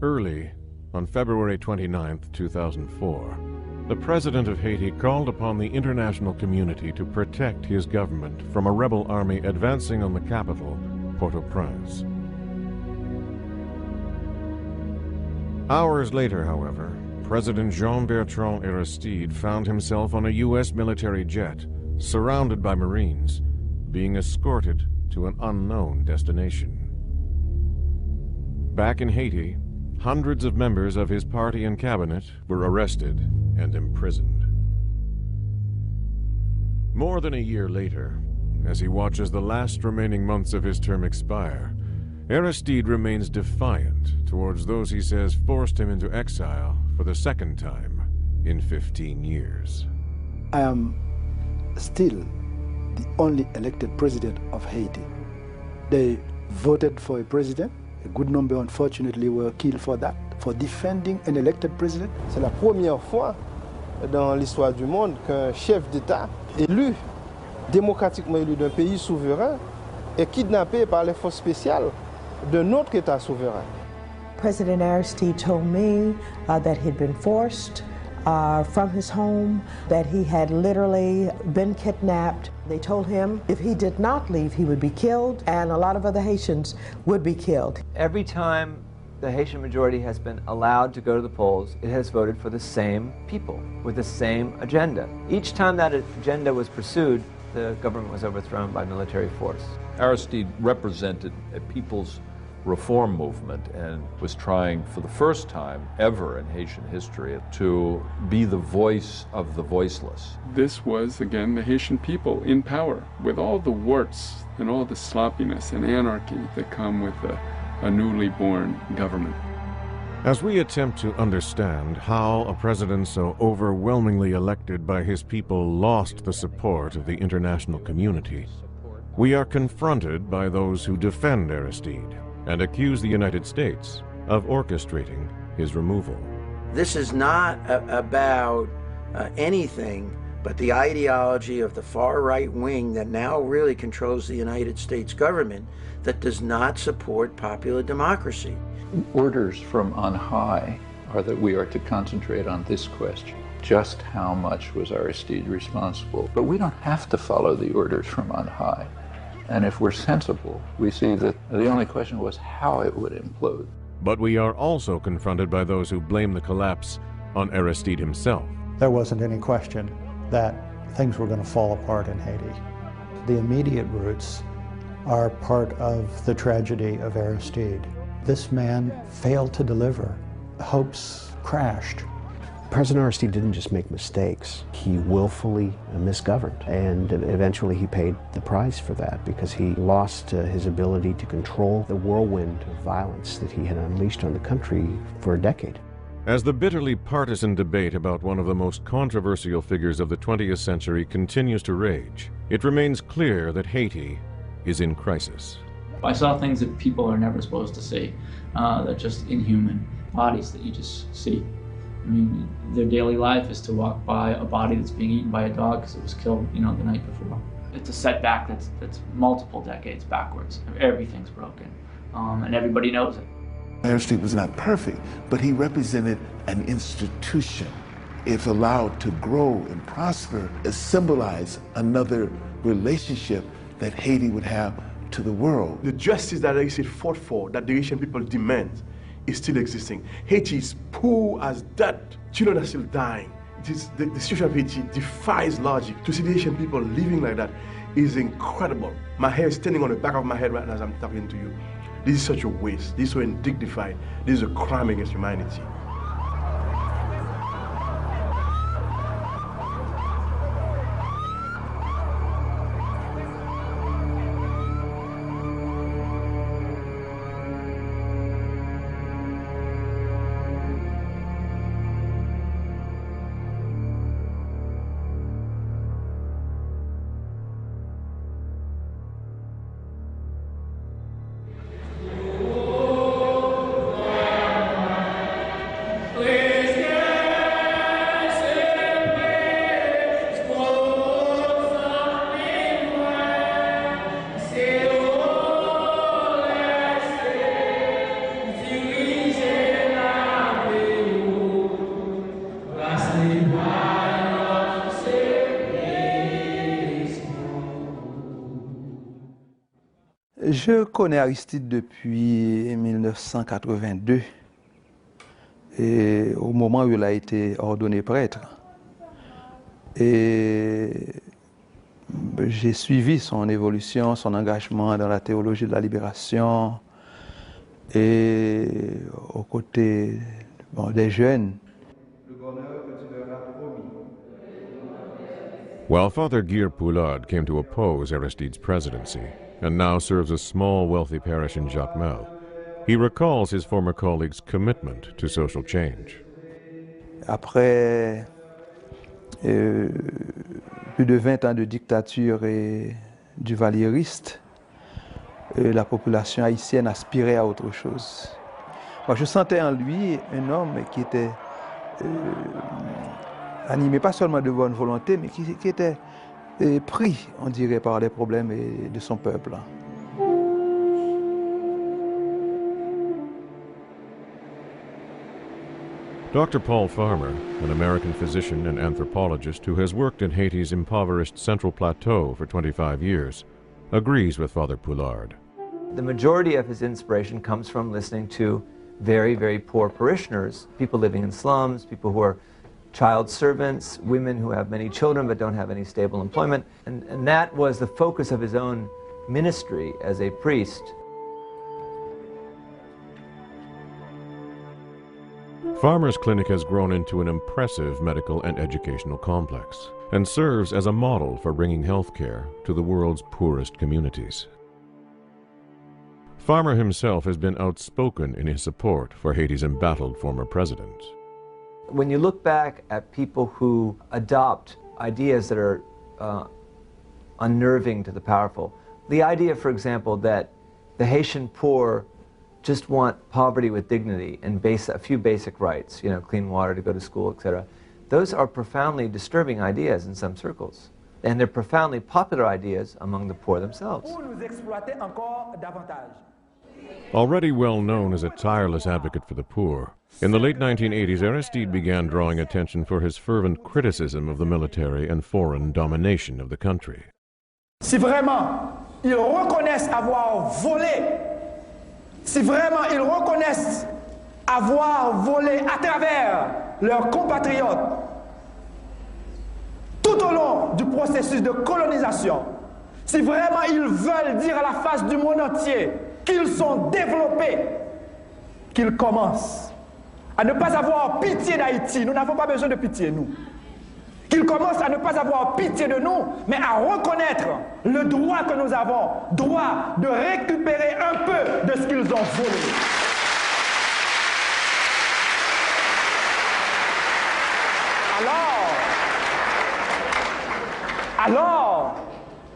Early, on February 29, 2004, the president of Haiti called upon the international community to protect his government from a rebel army advancing on the capital, Port-au-Prince. Hours later, however, President Jean-Bertrand Aristide found himself on a U.S. military jet, surrounded by Marines, being escorted to an unknown destination. Back in Haiti, hundreds of members of his party and cabinet were arrested and imprisoned. More than a year later, as he watches the last remaining months of his term expire, Aristide remains defiant towards those he says forced him into exile for the second time in 15 years. I am still the only elected president of Haiti. They voted for a president. A good number, unfortunately, were killed for that, for defending an elected president. C'est la première fois dans l'histoire du monde qu'un chef d'État élu, démocratiquement élu d'un pays souverain, est kidnappé par les forces spéciales d'un autre État souverain. President Aristide told me that he'd been forced from his home, that he had literally been kidnapped. They told him if he did not leave, he would be killed, and a lot of other Haitians would be killed. Every time the Haitian majority has been allowed to go to the polls, it has voted for the same people with the same agenda. Each time that agenda was pursued, the government was overthrown by military force. Aristide represented a people's reform movement and was trying for the first time ever in Haitian history to be the voice of the voiceless. This was, again, the Haitian people in power, with all the warts and all the sloppiness and anarchy that come with a newly born government. As we attempt to understand how a president so overwhelmingly elected by his people lost the support of the international community, we are confronted by those who defend Aristide and accuse the United States of orchestrating his removal. This is not about anything but the ideology of the far right wing that now really controls the United States government that does not support popular democracy. Orders from on high are that we are to concentrate on this question. Just how much was Aristide responsible? But we don't have to follow the orders from on high. And if we're sensible, we see that the only question was how it would implode. But we are also confronted by those who blame the collapse on Aristide himself. There wasn't any question that things were going to fall apart in Haiti. The immediate roots are part of the tragedy of Aristide. This man failed to deliver. Hopes crashed. President Aristide didn't just make mistakes, he willfully misgoverned, and eventually he paid the price for that because he lost his ability to control the whirlwind of violence that he had unleashed on the country for a decade. As the bitterly partisan debate about one of the most controversial figures of the 20th century continues to rage, it remains clear that Haiti is in crisis. I saw things that people are never supposed to see, that are just inhuman, bodies that you just see. I mean, their daily life is to walk by a body that's being eaten by a dog because it was killed, the night before. It's a setback that's multiple decades backwards. Everything's broken, and everybody knows it. Aristide was not perfect, but he represented an institution. If allowed to grow and prosper, it symbolized another relationship that Haiti would have to the world. The justice that Aristide fought for, that the Haitian people demand, is still existing. Haiti is poor as dirt. Children are still dying. The situation of Haiti defies logic. To see the Haitian people living like that is incredible. My hair is standing on the back of my head right now as I'm talking to you. This is such a waste. This is so undignified. This is a crime against humanity. Je connais Aristide depuis 1982, et au moment où il a été ordonné prêtre. Et j'ai suivi son évolution, son engagement dans la théologie de la libération et aux côtés des jeunes. While Father Guir Poulard came to oppose Aristide's presidency and now serves a small, wealthy parish in Jacmel, he recalls his former colleague's commitment to social change. Après plus de 20 ans de dictature et du valieriste, la population haïtienne aspirait à autre chose. Moi, je sentais en lui un homme qui était animé pas seulement de bonne volonté, mais qui était pris, on dirait, par les problèmes de son peuple. Dr. Paul Farmer, an American physician and anthropologist who has worked in Haiti's impoverished Central Plateau for 25 years, agrees with Father Poulard. The majority of his inspiration comes from listening to very, very poor parishioners, people living in slums, people who are child servants, women who have many children but don't have any stable employment. And that was the focus of his own ministry as a priest. Farmer's clinic has grown into an impressive medical and educational complex and serves as a model for bringing health care to the world's poorest communities. Farmer himself has been outspoken in his support for Haiti's embattled former president. When you look back at people who adopt ideas that are unnerving to the powerful, the idea, for example, that the Haitian poor just want poverty with dignity and a few basic rights, clean water, to go to school, etc. Those are profoundly disturbing ideas in some circles. And they're profoundly popular ideas among the poor themselves. Already well known as a tireless advocate for the poor, in the late 1980s, Aristide began drawing attention for his fervent criticism of the military and foreign domination of the country. Si vraiment ils reconnaissent avoir volé, si vraiment ils reconnaissent avoir volé à travers leurs compatriotes tout au long du processus de colonisation, si vraiment ils veulent dire à la face du monde entier qu'ils sont développés, qu'ils commencent à ne pas avoir pitié d'Haïti. Nous n'avons pas besoin de pitié, nous. Qu'ils commencent à ne pas avoir pitié de nous, mais à reconnaître le droit que nous avons, droit de récupérer un peu de ce qu'ils ont volé. Alors,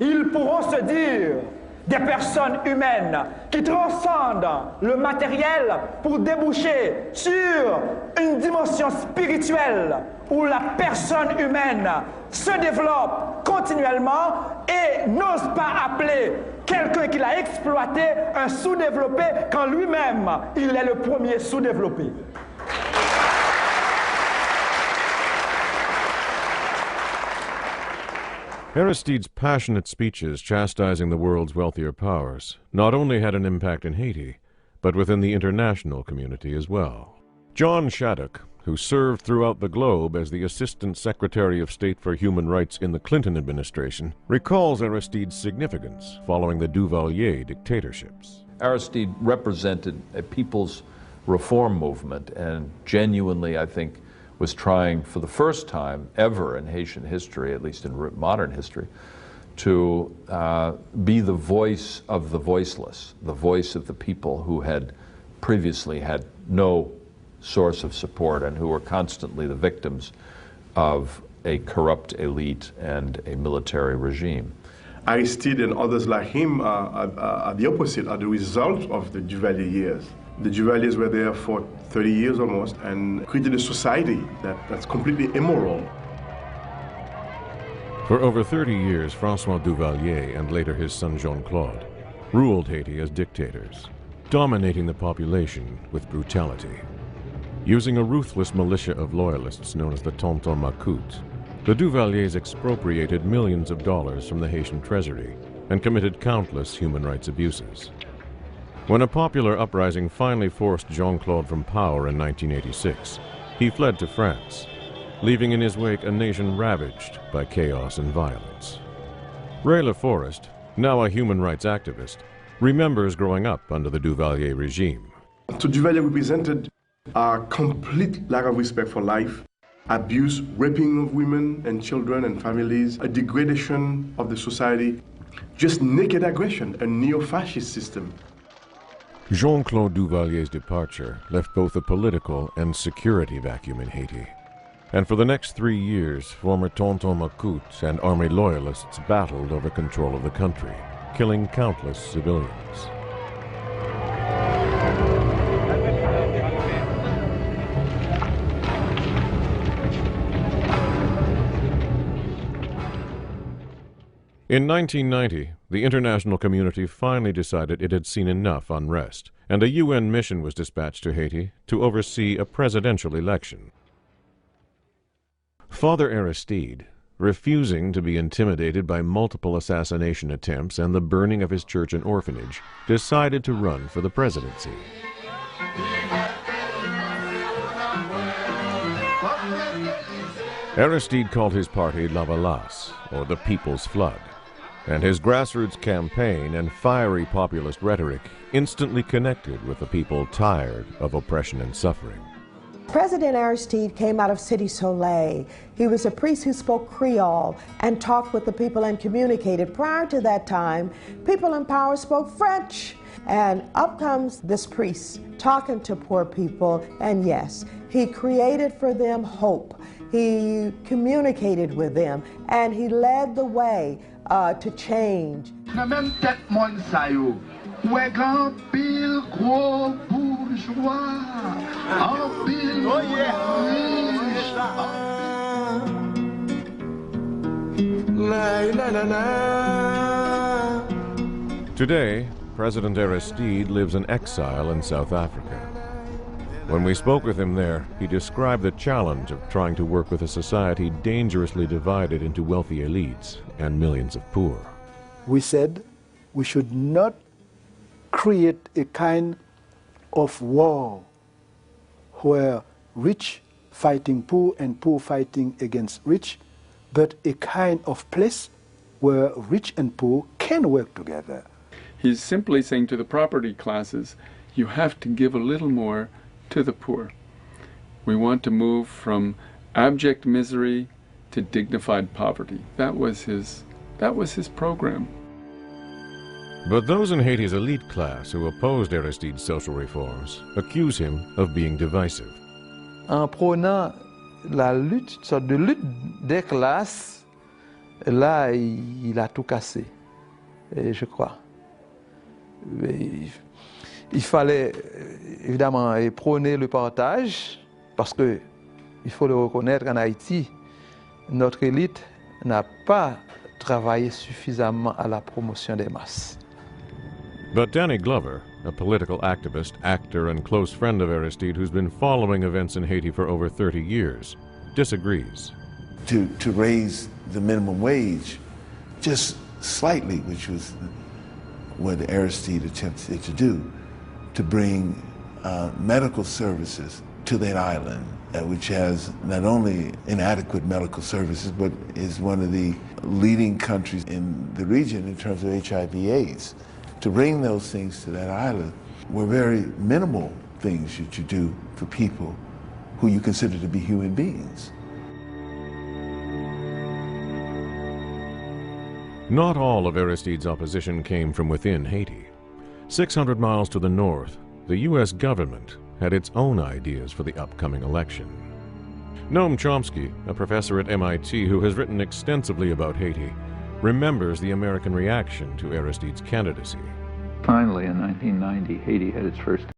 ils pourront se dire des personnes humaines qui transcendent le matériel pour déboucher sur une dimension spirituelle où la personne humaine se développe continuellement et n'ose pas appeler quelqu'un qu'il a exploité un sous-développé quand lui-même il est le premier sous-développé. Aristide's passionate speeches chastising the world's wealthier powers not only had an impact in Haiti, but within the international community as well. John Shattuck, who served throughout the globe as the Assistant Secretary of State for Human Rights in the Clinton administration, recalls Aristide's significance following the Duvalier dictatorships. Aristide represented a people's reform movement and genuinely, I think, was trying for the first time ever in Haitian history, at least in modern history, to be the voice of the voiceless, the voice of the people who had previously had no source of support and who were constantly the victims of a corrupt elite and a military regime. Aristide and others like him are the opposite, are the result of the Duvalier years. The Duvaliers were there for 30 years almost and created a society that's completely immoral. For over 30 years, François Duvalier and later his son Jean-Claude ruled Haiti as dictators, dominating the population with brutality. Using a ruthless militia of loyalists known as the Tonton Macoute, the Duvaliers expropriated millions of dollars from the Haitian treasury and committed countless human rights abuses. When a popular uprising finally forced Jean-Claude from power in 1986, he fled to France, leaving in his wake a nation ravaged by chaos and violence. Ray LaForest, now a human rights activist, remembers growing up under the Duvalier regime. So Duvalier represented a complete lack of respect for life, abuse, raping of women and children and families, a degradation of the society, just naked aggression, a neo-fascist system. Jean-Claude Duvalier's departure left both a political and security vacuum in Haiti. And for the next 3 years, former Tonton Macoute and army loyalists battled over control of the country, killing countless civilians. In 1990, the international community finally decided it had seen enough unrest, and a UN mission was dispatched to Haiti to oversee a presidential election. Father Aristide, refusing to be intimidated by multiple assassination attempts and the burning of his church and orphanage, decided to run for the presidency. Aristide called his party La Valasse, or the People's Flood, and his grassroots campaign and fiery populist rhetoric instantly connected with the people tired of oppression and suffering. President Aristide came out of Cité Soleil. He was a priest who spoke Creole and talked with the people and communicated. Prior to that time, people in power spoke French. And up comes this priest talking to poor people, and yes, he created for them hope. He communicated with them, and he led the way to change. Today, President Aristide lives in exile in South Africa. When we spoke with him there, he described the challenge of trying to work with a society dangerously divided into wealthy elites and millions of poor. We said we should not create a kind of war where rich fighting poor and poor fighting against rich, but a kind of place where rich and poor can work together. He's simply saying to the property classes, you have to give a little more to the poor. We want to move from abject misery to dignified poverty. That was his program. But those in Haiti's elite class who opposed Aristide's social reforms accuse him of being divisive. En prônant la lutte, une sorte de lutte des classes, là, il a tout cassé, je crois. Il fallait évidemment prôner le partage, parce que il faut le reconnaître, en Haïti, notre élite n'a pas travaillé suffisamment à la promotion des masses. But Danny Glover, a political activist, actor, and close friend of Aristide who's been following events in Haiti for over 30 years, disagrees. To raise the minimum wage just slightly, which was what Aristide attempted to do, to bring medical services to that island, which has not only inadequate medical services, but is one of the leading countries in the region in terms of HIV/AIDS. To bring those things to that island were very minimal things that you do for people who you consider to be human beings. Not all of Aristide's opposition came from within Haiti. 600 miles to the north, the U.S. government had its own ideas for the upcoming election. Noam Chomsky, a professor at MIT who has written extensively about Haiti, remembers the American reaction to Aristide's candidacy. Finally, in 1990, Haiti had its first